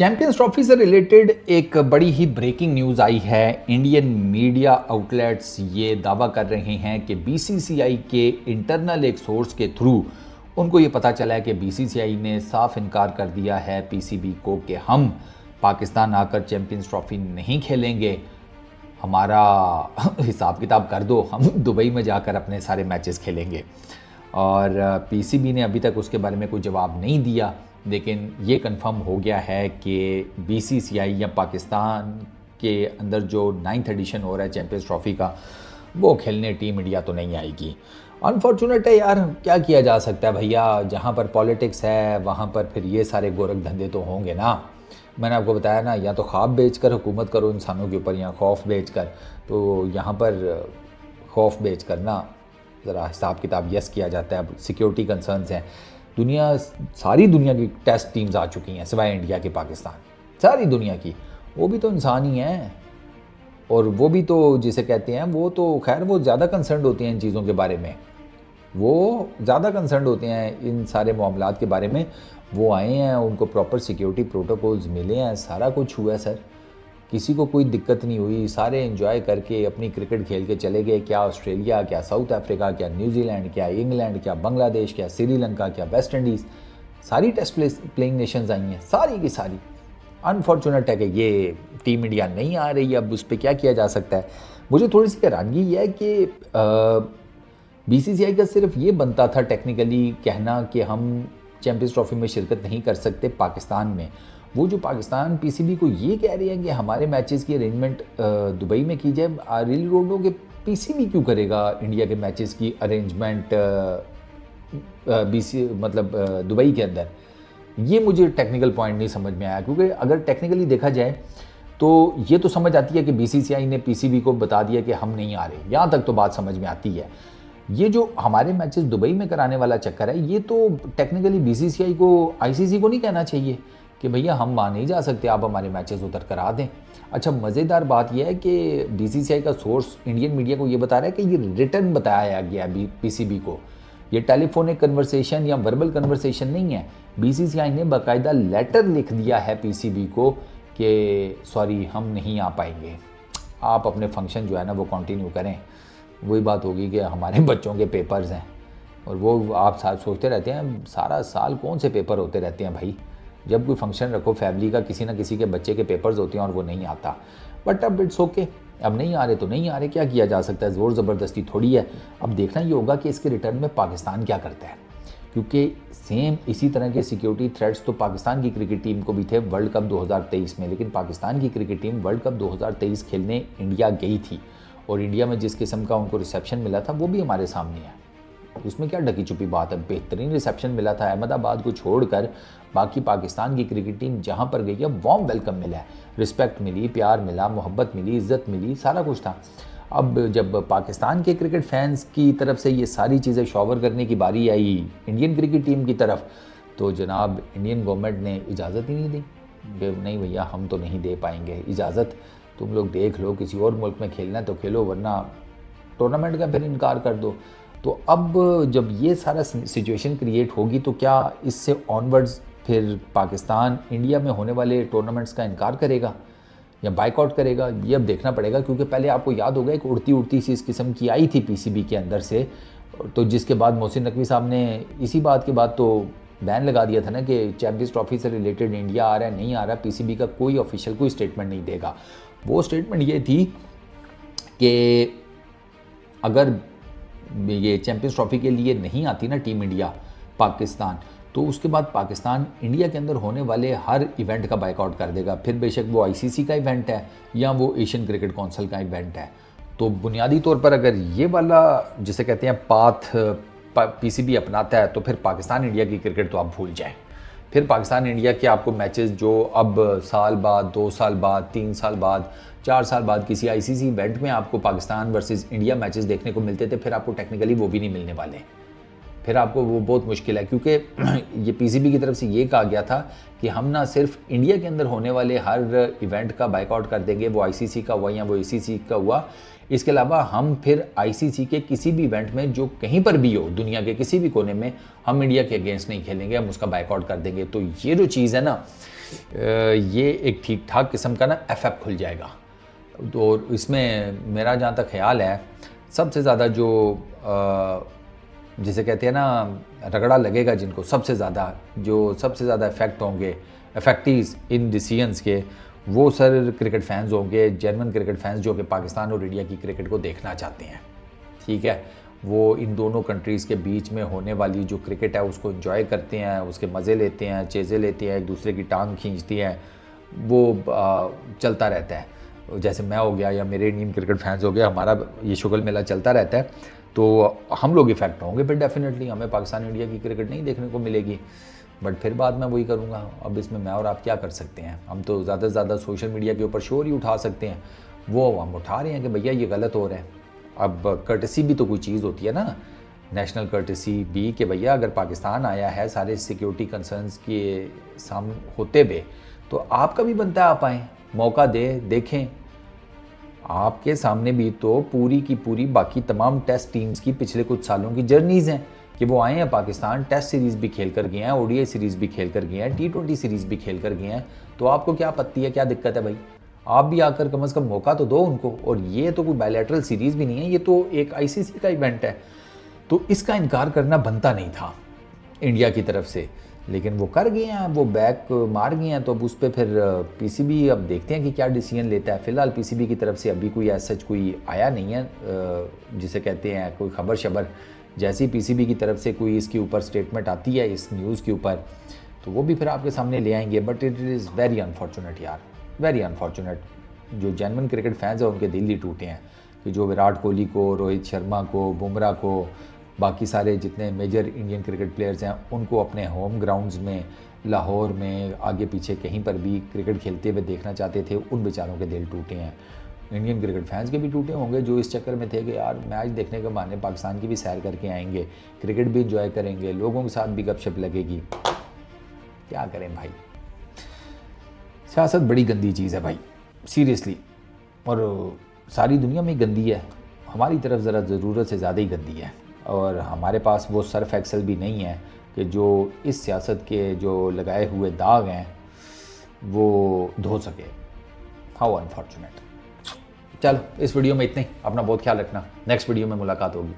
Champions trophy से related एक बड़ी ही ब्रेकिंग न्यूज़ आई है। इंडियन मीडिया आउटलेट्स ये दावा कर रहे हैं कि बीसीसीआई के इंटरनल एक सोर्स के थ्रू उनको ये पता चला है कि बीसीसीआई ने साफ इनकार कर दिया है पीसीबी को कि हम पाकिस्तान आकर चैंपियंस ट्रॉफी नहीं खेलेंगे, हमारा हिसाब किताब कर दो, हम दुबई में जाकर अपने सारे मैचेस खेलेंगे। और पीसीबी ने अभी तक उसके बारे में कोई जवाब नहीं दिया, लेकिन ये कंफर्म हो गया है कि बीसीसीआई या पाकिस्तान के अंदर जो 9th एडिशन हो रहा है चैंपियंस ट्रॉफी का, वो खेलने टीम इंडिया तो नहीं आएगी। अनफॉर्चुनेट है यार, क्या किया जा सकता है भैया, जहाँ पर पॉलिटिक्स है वहाँ पर फिर ये सारे गोरख धंधे तो होंगे ना। मैंने आपको बताया ना, या तो ख्वाब बेचकर हुकूमत करो इंसानों के ऊपर, या खौफ बेचकर। तो यहाँ पर खौफ बेच कर ना ज़रा हिसाब किताब यस किया जाता है। अब सिक्योरिटी कंसर्न्स हैं, सारी दुनिया की टेस्ट टीम्स आ चुकी हैं सिवाय इंडिया के, पाकिस्तान, सारी दुनिया की, वो भी तो इंसान ही हैं। और वो भी तो जिसे कहते हैं, वो तो खैर वो ज़्यादा कंसर्न होते हैं इन चीज़ों के बारे में, वो ज़्यादा कंसर्न होते हैं इन सारे मामलात के बारे में। वो आए हैं, उनको प्रॉपर सिक्योरिटी प्रोटोकॉल्स मिले हैं, सारा कुछ हुआ है सर, किसी को कोई दिक्कत नहीं हुई, सारे एंजॉय करके अपनी क्रिकेट खेल के चले गए। क्या ऑस्ट्रेलिया, क्या साउथ अफ्रीका, क्या न्यूजीलैंड, क्या इंग्लैंड, क्या बांग्लादेश, क्या श्रीलंका, क्या वेस्ट इंडीज़, सारी टेस्ट प्लेइंग नेशंस आई हैं, सारी की सारी। अनफॉर्चुनेट है कि ये टीम इंडिया नहीं आ रही, अब उस पर क्या किया जा सकता है। मुझे थोड़ी सी हैरानगी है कि बीसीसीआई का सिर्फ ये बनता था टेक्निकली कहना कि हम चैंपियंस ट्रॉफी में शिरकत नहीं कर सकते पाकिस्तान में। वो जो पाकिस्तान पीसीबी को ये कह रहे हैं कि हमारे मैचेस की अरेंजमेंट दुबई में की जाए, रिली रोडो के पीसीबी क्यों करेगा इंडिया के मैचेस की अरेंजमेंट दुबई के अंदर। ये मुझे टेक्निकल पॉइंट नहीं समझ में आया, क्योंकि अगर टेक्निकली देखा जाए तो ये तो समझ आती है कि बीसीसीआई ने पीसीबी को बता दिया कि हम नहीं आ रहे, यहाँ तक तो बात समझ में आती है। ये जो हमारे मैचेस दुबई में कराने वाला चक्कर है, ये तो टेक्निकली बीसीसीआई को, आईसीसी को नहीं कहना चाहिए कि भैया हम वहाँ नहीं जा सकते, आप हमारे मैचेस उधर करा दें। अच्छा, मज़ेदार बात यह है कि बीसीसीआई का सोर्स इंडियन मीडिया को ये बता रहा है कि ये रिटर्न बताया गया पीसीबी को, ये टेलीफोनिक कन्वर्सेशन या वर्बल कन्वर्सेशन नहीं है। बीसीसीआई ने बाकायदा लेटर लिख दिया है पीसीबी को कि सॉरी हम नहीं आ पाएंगे, आप अपने फंक्शन जो है ना वो कंटिन्यू करें। वही बात होगी कि हमारे बच्चों के पेपर्स हैं, और वो आप साथ सोचते रहते हैं सारा साल कौन से पेपर होते रहते हैं भाई। जब कोई फंक्शन रखो फैमिली का, किसी ना किसी के बच्चे के पेपर्स होते हैं और वो नहीं आता। बट अब इट्स ओके, अब नहीं आ रहे तो नहीं आ रहे, क्या किया जा सकता है, ज़ोर ज़बरदस्ती थोड़ी है। अब देखना ये होगा कि इसके रिटर्न में पाकिस्तान क्या करता है, क्योंकि सेम इसी तरह के सिक्योरिटी थ्रेट्स तो पाकिस्तान की क्रिकेट टीम को भी थे वर्ल्ड कप 2023 में। लेकिन पाकिस्तान की क्रिकेट टीम वर्ल्ड कप 2023 खेलने इंडिया गई थी, और इंडिया में जिस किस्म का उनको रिसेप्शन मिला था वो भी हमारे सामने है। उसमें क्या ढकी छुपी बात है, बेहतरीन रिसेप्शन मिला था। अहमदाबाद को छोड़कर बाकी पाकिस्तान की क्रिकेट टीम जहाँ पर गई है वार्म वेलकम मिला है, रिस्पेक्ट मिली, प्यार मिला, मोहब्बत मिली, इज़्ज़त मिली, सारा कुछ था। अब जब पाकिस्तान के क्रिकेट फैंस की तरफ से ये सारी चीज़ें शॉवर करने की बारी आई इंडियन क्रिकेट टीम की तरफ, तो जनाब इंडियन गवर्नमेंट ने इजाज़त ही नहीं दी कि नहीं भैया हम तो नहीं दे पाएंगे इजाज़त, तुम लोग देख लो, किसी और मुल्क में खेलना है तो खेलो, वरना टूर्नामेंट का फिर इनकार कर दो। तो अब जब ये सारा सिचुएशन क्रिएट होगी तो क्या इससे ऑनवर्ड्स फिर पाकिस्तान इंडिया में होने वाले टूर्नामेंट्स का इनकार करेगा या बाइकआउट करेगा, ये अब देखना पड़ेगा। क्योंकि पहले आपको याद होगा एक उड़ती उड़ती सी इस किस्म की आई थी पीसीबी के अंदर से, तो जिसके बाद मोहसिन नकवी साहब ने इसी बात के बाद तो बैन लगा दिया था ना कि चैंपियंस ट्रॉफी से रिलेटेड इंडिया आ रहा है नहीं आ रहा, पीसीबी का कोई ऑफिशियल कोई स्टेटमेंट नहीं देगा। वो स्टेटमेंट ये थी कि अगर ये चैंपियंस ट्रॉफी के लिए नहीं आती ना टीम इंडिया पाकिस्तान, तो उसके बाद पाकिस्तान इंडिया के अंदर होने वाले हर इवेंट का बाइकआउट कर देगा, फिर बेशक वो आईसीसी का इवेंट है या वो एशियन क्रिकेट काउंसिल का इवेंट है। तो बुनियादी तौर पर अगर ये वाला जिसे कहते हैं पाथ पीसीबी अपनाता है, तो फिर पाकिस्तान इंडिया की क्रिकेट तो आप भूल जाएं। फिर पाकिस्तान इंडिया के आपको मैचेस जो अब साल बाद, 2 साल बाद, 3 साल बाद, 4 साल बाद किसी आईसीसी इवेंट में आपको पाकिस्तान वर्सेस इंडिया मैचेस देखने को मिलते थे, फिर आपको टेक्निकली वो भी नहीं मिलने वाले, फिर आपको वो बहुत मुश्किल है। क्योंकि ये पीसीबी की तरफ से ये कहा गया था कि हम ना सिर्फ इंडिया के अंदर होने वाले हर इवेंट का बाइकआउट कर देंगे, वो आईसीसी का हुआ या वो एसीसी का हुआ, इसके अलावा हम फिर आईसीसी के किसी भी इवेंट में जो कहीं पर भी हो दुनिया के किसी भी कोने में, हम इंडिया के अगेंस्ट नहीं खेलेंगे, हम उसका बाइकआउट कर देंगे। तो ये जो चीज़ है ना, ये एक ठीक ठाक किस्म का ना एफ खुल जाएगा। तो इसमें मेरा जहाँ तक ख्याल है, सबसे ज़्यादा जो जिसे कहते हैं ना रगड़ा लगेगा जिनको, सबसे ज़्यादा इफ़ेक्ट होंगे, इफेक्टिव इन डिसीजंस के, वो सर क्रिकेट फैंस होंगे, जेन्युइन क्रिकेट फैंस जो कि पाकिस्तान और इंडिया की क्रिकेट को देखना चाहते हैं। ठीक है, वो इन दोनों कंट्रीज़ के बीच में होने वाली जो क्रिकेट है उसको एंजॉय करते हैं, उसके मज़े लेते हैं, चेज़े लेते हैं, एक दूसरे की टांग खींचती हैं, वो चलता रहता है। जैसे मैं हो गया या मेरे इंडियन क्रिकेट फैंस हो गया, हमारा ये शुगल मेला चलता रहता है, तो हम लोग इफेक्ट होंगे फिर डेफिनेटली, हमें पाकिस्तान इंडिया की क्रिकेट नहीं देखने को मिलेगी। बट फिर बाद में वही करूँगा। अब इसमें मैं और आप क्या कर सकते हैं? हम तो ज़्यादा से ज़्यादा सोशल मीडिया के ऊपर शोर ही उठा सकते हैं, वो हम उठा रहे हैं कि भैया ये गलत हो रहा है। अब कर्टसी भी तो कोई चीज़ होती है ना, नेशनल कर्टसी भी, कि भैया अगर पाकिस्तान आया है सारे सिक्योरिटी कंसर्न्स के सामने होते हुए, तो आपका भी बनता है आप आएँ, मौका देखें। आपके सामने भी तो पूरी की पूरी बाकी तमाम टेस्ट टीम्स की पिछले कुछ सालों की जर्नीज़ हैं कि वो आए हैं पाकिस्तान, टेस्ट सीरीज़ भी खेल कर गए हैं, ओडीआई सीरीज़ भी खेल कर गए हैं, T20 सीरीज़ भी खेल कर गए हैं। तो आपको क्या आपत्ति है, क्या दिक्कत है भाई? आप भी आकर कम से कम मौका तो दो उनको। और ये तो कोई बायलैटरल सीरीज़ भी नहीं है, ये तो एक ICC का इवेंट है, तो इसका इनकार करना बनता नहीं था इंडिया की तरफ से। लेकिन वो कर गए हैं, वो बैक मार गए हैं, तो अब उस पर फिर PCB अब देखते हैं कि क्या डिसीजन लेता है। फ़िलहाल PCB की तरफ से अभी कोई ऐसा कोई आया नहीं है, जिसे कहते हैं कोई खबर शबर। जैसे ही PCB की तरफ से कोई इसके ऊपर स्टेटमेंट आती है इस न्यूज़ के ऊपर, तो वो भी फिर आपके सामने ले आएंगे। But it is very unfortunate यार, वेरी अनफॉर्चुनेट। जो जेन्युइन क्रिकेट फैंस हैं उनके दिल ही टूटे हैं कि जो विराट कोहली को, रोहित शर्मा को, बुमराह को, बाकी सारे जितने मेजर इंडियन क्रिकेट प्लेयर्स हैं उनको अपने होम ग्राउंड्स में, लाहौर में, आगे पीछे कहीं पर भी क्रिकेट खेलते हुए देखना चाहते थे, उन बेचारों के दिल टूटे हैं। इंडियन क्रिकेट फैंस के भी टूटे होंगे जो इस चक्कर में थे कि यार मैच देखने के बहाने पाकिस्तान की भी सैर करके आएंगे, क्रिकेट भी इंजॉय करेंगे, लोगों के साथ भी गपशप लगेगी। क्या करें भाई, सियासत बड़ी गंदी चीज़ है भाई, सीरियसली। और सारी दुनिया में गंदी है, हमारी तरफ ज़रा ज़रूरत से ज़्यादा ही गंदी है। और हमारे पास वो सर्फ एक्सेल भी नहीं है कि जो इस सियासत के जो लगाए हुए दाग हैं वो धो सके। How unfortunate. चलो इस वीडियो में इतने ही, अपना बहुत ख्याल रखना, नेक्स्ट वीडियो में मुलाकात होगी।